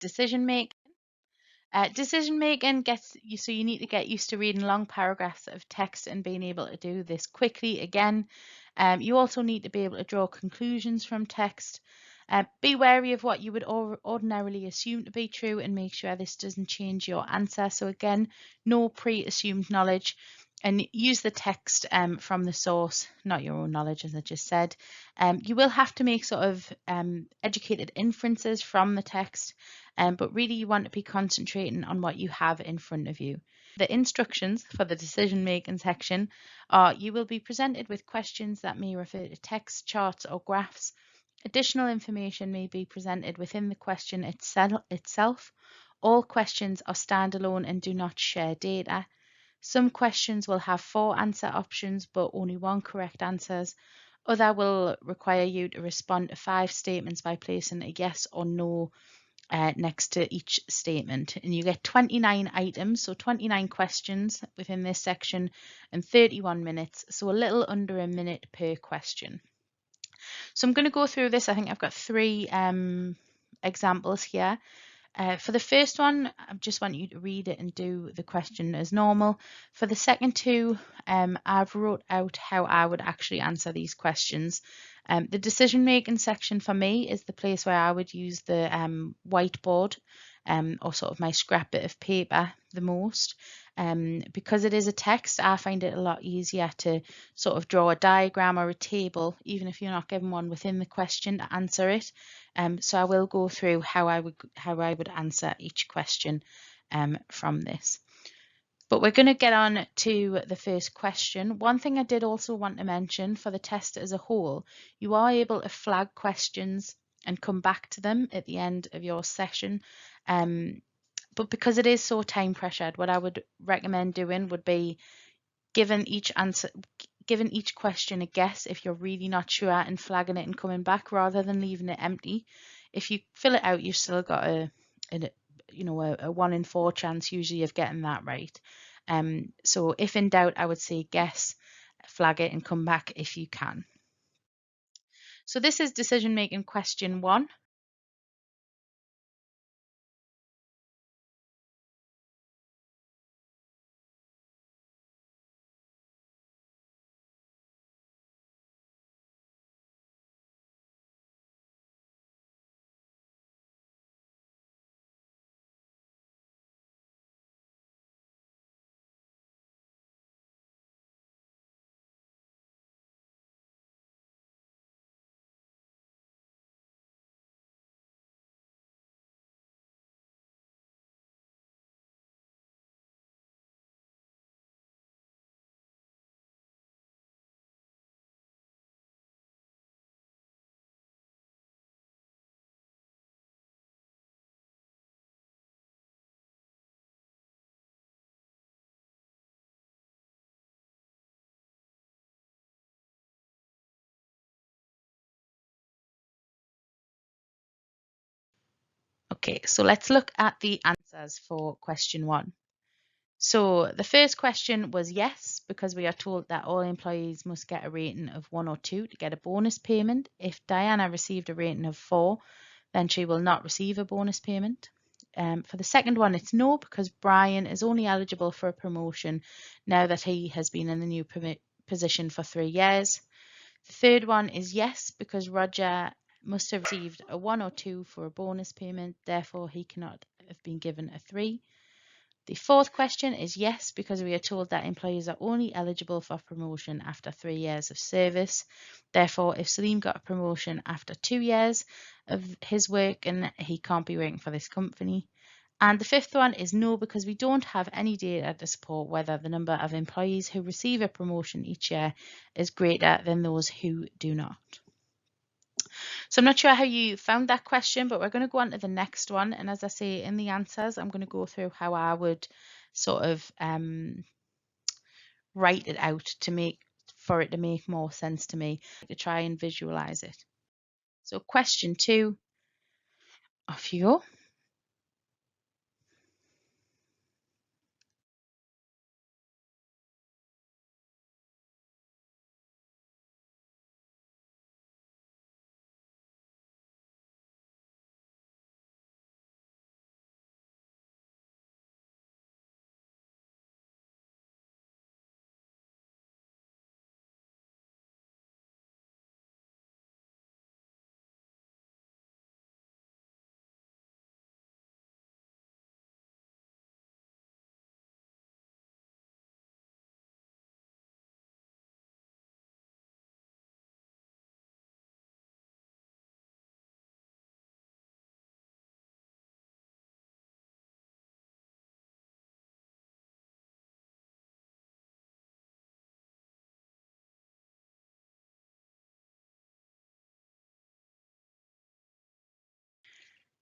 decision making. Decision making gets you, so you need to get used to reading long paragraphs of text and being able to do this quickly again. You also need to be able to draw conclusions from text. Be wary of what you would ordinarily assume to be true and make sure this doesn't change your answer. So again, no pre-assumed knowledge, and use the text from the source, not your own knowledge, as I just said. You will have to make sort of educated inferences from the text, but really you want to be concentrating on what you have in front of you. The instructions for the decision making section are: you will be presented with questions that may refer to text, charts, or graphs. Additional information may be presented within the question itself. All questions are standalone and do not share data. Some questions will have 4 answer options, but only 1 correct answer. Other will require you to respond to 5 statements by placing a yes or no next to each statement. And you get 29 items, so 29 questions within this section, and 31 minutes, so a little under a minute per question. So I'm going to go through this. I think I've got 3 examples here. For the first one, I just want you to read it and do the question as normal. For the second 2, I've wrote out how I would actually answer these questions. The decision making section for me is the place where I would use the whiteboard or sort of my scrap bit of paper the most. Because it is a text, I find it a lot easier to sort of draw a diagram or a table, even if you're not given one within the question, to answer it. So I will go through how I would answer each question from this. But we're going to get on to the first question. One thing I did also want to mention for the test as a whole, you are able to flag questions and come back to them at the end of your session. But because it is so time pressured, what I would recommend doing would be giving each question a guess if you're really not sure, and flagging it and coming back rather than leaving it empty. If you fill it out, you've still got a 1 in 4 chance usually of getting that right. So if in doubt, I would say guess, flag it, and come back if you can. So this is decision making question 1. Okay, so let's look at the answers for question 1. So the first question was yes, because we are told that all employees must get a rating of 1 or 2 to get a bonus payment. If Diana received a rating of 4, then she will not receive a bonus payment. For the second one, it's no, because Brian is only eligible for a promotion now that he has been in the new position for 3 years. The third one is yes, because Roger must have received a 1 or 2 for a bonus payment, therefore he cannot have been given a 3. The fourth question is yes, because we are told that employees are only eligible for promotion after 3 years of service. Therefore, if Salim got a promotion after 2 years of his work, and he can't be working for this company. And the fifth one is no, because we don't have any data to support whether the number of employees who receive a promotion each year is greater than those who do not. So I'm not sure how you found that question, but we're going to go on to the next one. And as I say in the answers, I'm going to go through how I would sort of write it out for it to make more sense to me, to try and visualize it. So question 2, off you go.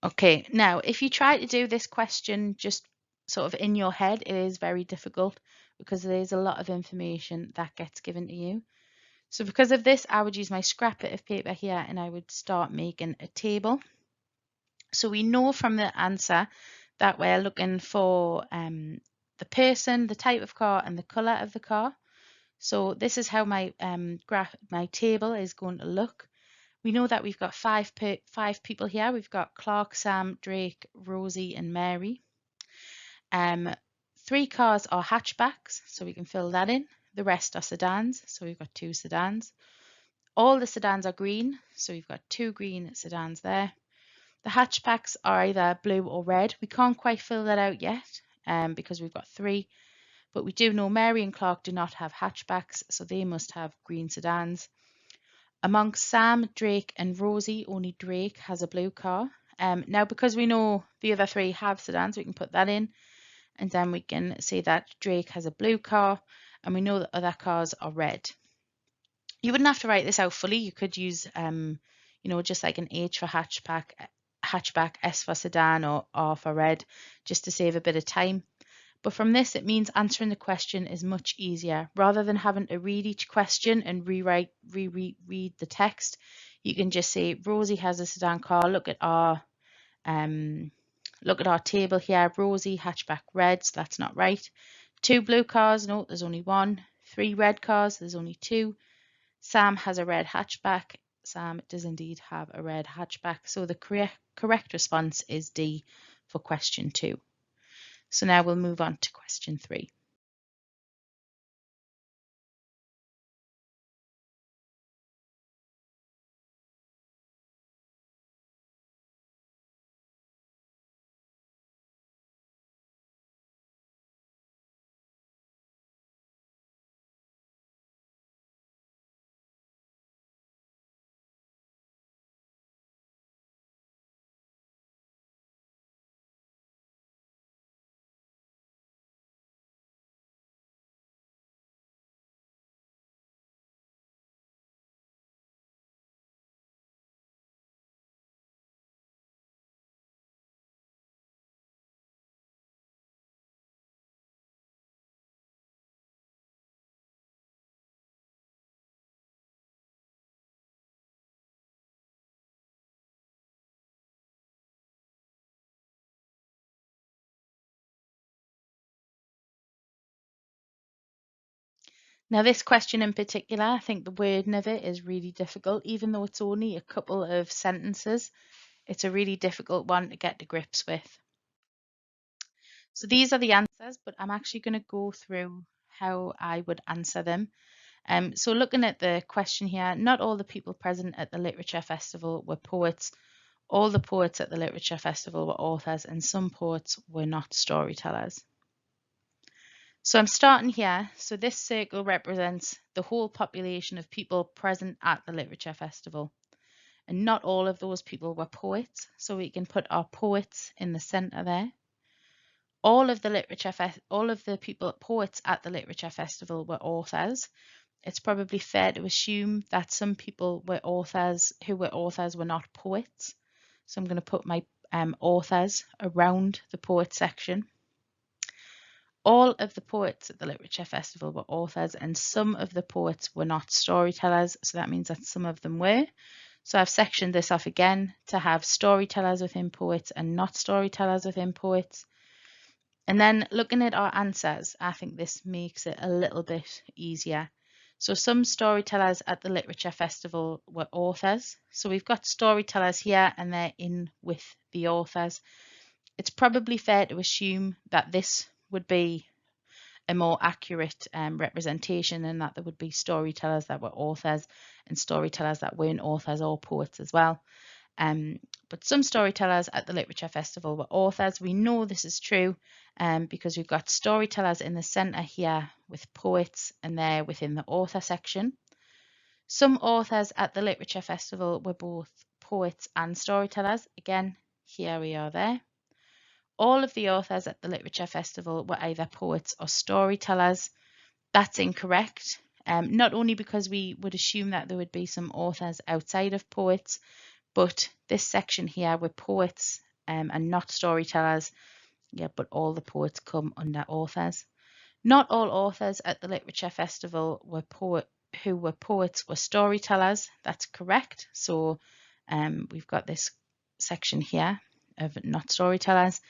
Okay, now if you try to do this question just sort of in your head, it is very difficult because there's a lot of information that gets given to you. So because of this, I would use my scrap bit of paper here and I would start making a table. So we know from the answer that we're looking for the person, the type of car, and the colour of the car. So this is how my my table is going to look. We know that we've got five people here. We've got Clark, Sam, Drake, Rosie, and Mary. Um, 3 cars are hatchbacks, so we can fill that in. The rest are sedans, so we've got 2 sedans. All the sedans are green, so we've got 2 green sedans there. The hatchbacks are either blue or red. We can't quite fill that out yet because we've got 3, but we do know Mary and Clark do not have hatchbacks, so they must have green sedans. Amongst Sam, Drake, and Rosie, only Drake has a blue car. Now, because we know the other 3 have sedans, we can put that in, and then we can say that Drake has a blue car, and we know that other cars are red. You wouldn't have to write this out fully. You could use, just like an H for hatchback, S for sedan, or R for red, just to save a bit of time. But from this, it means answering the question is much easier. Rather than having to read each question and reread the text, you can just say, Rosie has a sedan car. Look at our table here. Rosie, hatchback, red, so that's not right. 2 blue cars, no, there's only 1. 3 red cars, there's only 2. Sam has a red hatchback. Sam does indeed have a red hatchback. So the correct response is D for question 2. So now we'll move on to question 3. Now, this question in particular, I think the wording of it is really difficult, even though it's only a couple of sentences. It's a really difficult one to get to grips with. So these are the answers, but I'm actually going to go through how I would answer them. So looking at the question here, not all the people present at the Literature Festival were poets. All the poets at the Literature Festival were authors, and some poets were not storytellers. So I'm starting here. So this circle represents the whole population of people present at the Literature Festival. And not all of those people were poets, so we can put our poets in the centre there. All of the poets at the Literature Festival were authors. It's probably fair to assume that some people were authors who were authors were not poets. So I'm going to put my authors around the poet section. All of the poets at the Literature Festival were authors, and some of the poets were not storytellers, so that means that some of them were. So I've sectioned this off again to have storytellers within poets and not storytellers within poets. And then looking at our answers, I think this makes it a little bit easier. So some storytellers at the Literature Festival were authors. So we've got storytellers here and they're in with the authors. It's probably fair to assume that this would be a more accurate representation, and that there would be storytellers that were authors and storytellers that weren't authors or poets as well. But some storytellers at the Literature Festival were authors. We know this is true because we've got storytellers in the centre here with poets, and they're within the author section. Some authors at the Literature Festival were both poets and storytellers. Again, here we are there. All of the authors at the Literature Festival were either poets or storytellers. That's incorrect, not only because we would assume that there would be some authors outside of poets, but this section here with poets and not storytellers. Yeah, but all the poets come under authors. Not all authors at the Literature Festival who were poets were storytellers. That's correct. So we've got this section here of not storytellers.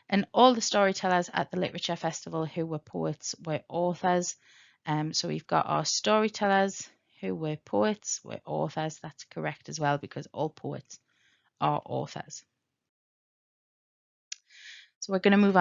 And all the storytellers at the Literature Festival who were poets were authors. So we've got our storytellers who were poets were authors. That's correct as well, because all poets are authors. So we're going to move on.